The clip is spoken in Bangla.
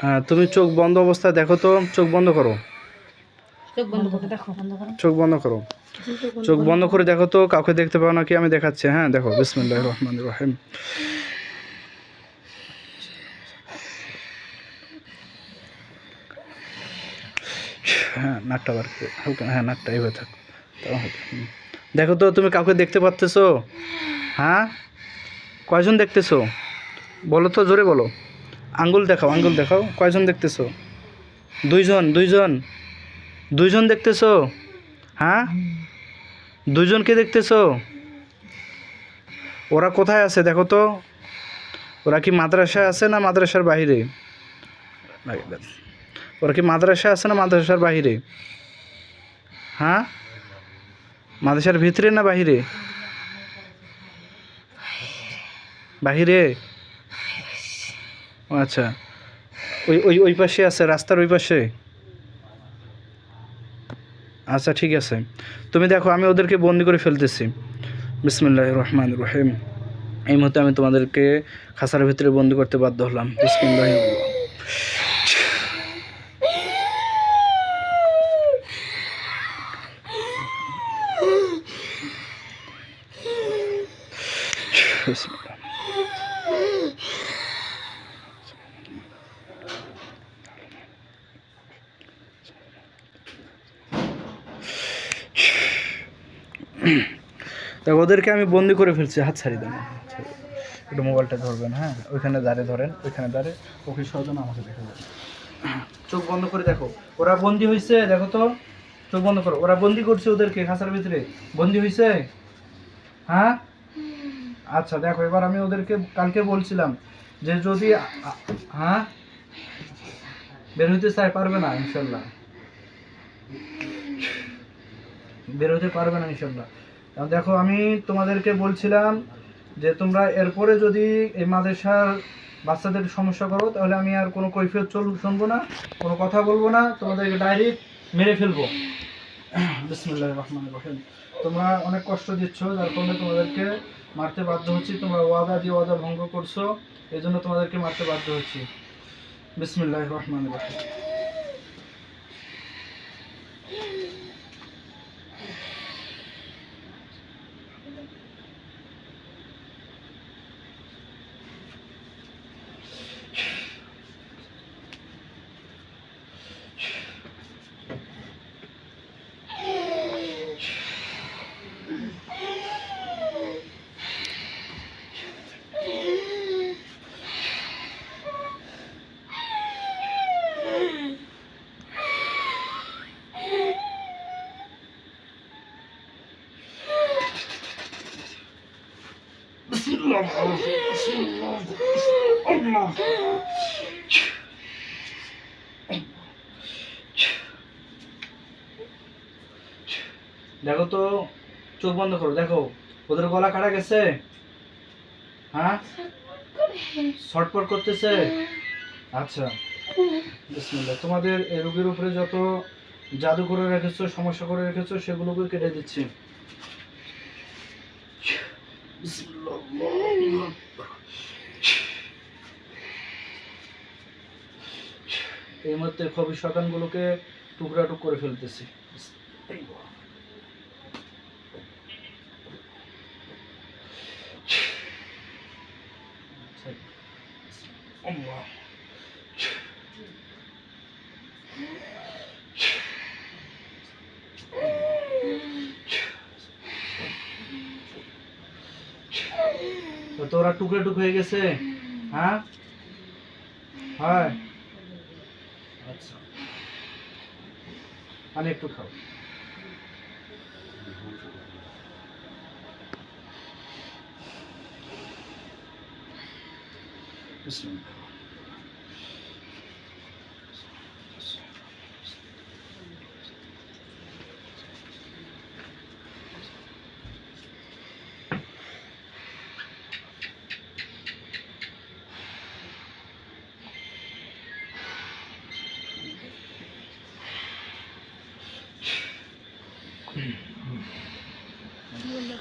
হ্যাঁ, তুমি চোখ বন্ধ অবস্থায় দেখো তো, চোখ বন্ধ করো, চোখ বন্ধ করে দেখো, বন্ধ করো। চোখ বন্ধ করো, চোখ বন্ধ করে দেখো তো কাউকে দেখতে পাও নাকি, আমি দেখাচ্ছি। হ্যাঁ দেখো, বিসমিল্লাহির রহমানির রহিম। হ্যাঁ, নাকটা বার করে হালকা, হ্যাঁ নাকটা এইভাবে থাক। দেখো তো তুমি কাউকে দেখতে পাচ্তেছো? হ্যাঁ, কয়জন দেখতেছো বলো তো, জোরে বলো, আঙ্গুল দেখাও, আঙ্গুল দেখাও, কয়জন দেখতেছো? দুইজন, দুইজন, দুইজন দেখতেছো? হ্যাঁ, দুইজনকে দেখতেছো? ওরা কোথায় আছে দেখো তো, ওরা কি মাদ্রাসায় আছে না মাদ্রাসার বাহিরে? ওরা কি মাদ্রাসায় আছে না মাদ্রাসার বাহিরে? হ্যাঁ, মাদ্রাসার ভিতরে না বাহিরে? বাহিরে। আচ্ছা, ওই ওই ওই পাশে আছে, রাস্তার ওই পাশে। আচ্ছা ঠিক আছে, তুমি দেখো আমি ওদেরকে বন্দি করে ফেলতেছি। বিসমিল্লাহির রহমানির রহিম। এই মুহূর্তে আমি তোমাদেরকে খাঁচার ভিতরে বন্দি করতে বাধ্য হলাম। বিসমিল্লাহির বিসমিল্লাহ। তা ওদেরকে আমি বন্দি করে ফেলছি, হাত ছাড়ি দেন, একটু মোবাইলটা ধরবেন। হ্যাঁ, ওইখানে দাঁড়িয়ে ধরেন, ওইখানে দাঁড়িয়ে ওকে সহজন আমাকে দেখা যাবে। চোখ বন্ধ করে দেখো, ওরা বন্দি হয়েছে দেখো তো, চোখ বন্ধ করো, ওরা বন্দি করছে ওদেরকে খাঁচার ভিতরে, বন্দি হয়েছে। হ্যাঁ, আচ্ছা দেখো, এবার আমি ওদেরকে কালকে বলছিলাম যে যদি হ্যাঁ বের হইতে চায়, পারবে না ইনশাল্লাহ, বের হতে পারবে না ইনশাল্লাহ। দেখো আমি তোমাদেরকে বলছিলাম যে তোমরা এরপরে যদি এই মাদ্রাসার বাচ্চাদের সমস্যা করো, তাহলে আমি আর কোনো কৈফিয়ত শুনবো না, কোনো কথা বলবো না, তোমাদেরকে ডাইরেক্ট মেরে ফেলবো। বিসমিল্লাহির রহমানির রহিম। তোমরা অনেক কষ্ট দিচ্ছ, যার কারণে তোমাদেরকে মারতে বাধ্য হচ্ছি। তোমরা ওয়াদা দিয়ে ওয়াদা ভঙ্গ করছো, এই জন্য তোমাদেরকে মারতে বাধ্য হচ্ছি। বিসমিল্লাহির রহমানির রহিম। দেখো তো, চোখ বন্ধ করো, দেখো ওদের গলা কাটা গেছে। হ্যাঁ, ছটফট করতেছে। আচ্ছা, বিসমিল্লাহ। তোমাদের এই রোগীর উপরে যত জাদু করে রেখেছো, সমস্যা করে রেখেছো, সেগুলোকে কেটে দিচ্ছি। এই মুহূর্তে খবি শয়তানগুলোকে টুকরা টুক করে ফেলতেছি। তো ওরা টুকরে টুক হয়ে গেছে। হ্যাঁ, হয়। আচ্ছা, পানি একটু খাও। বিসমিল্লাহ। বন্ধ।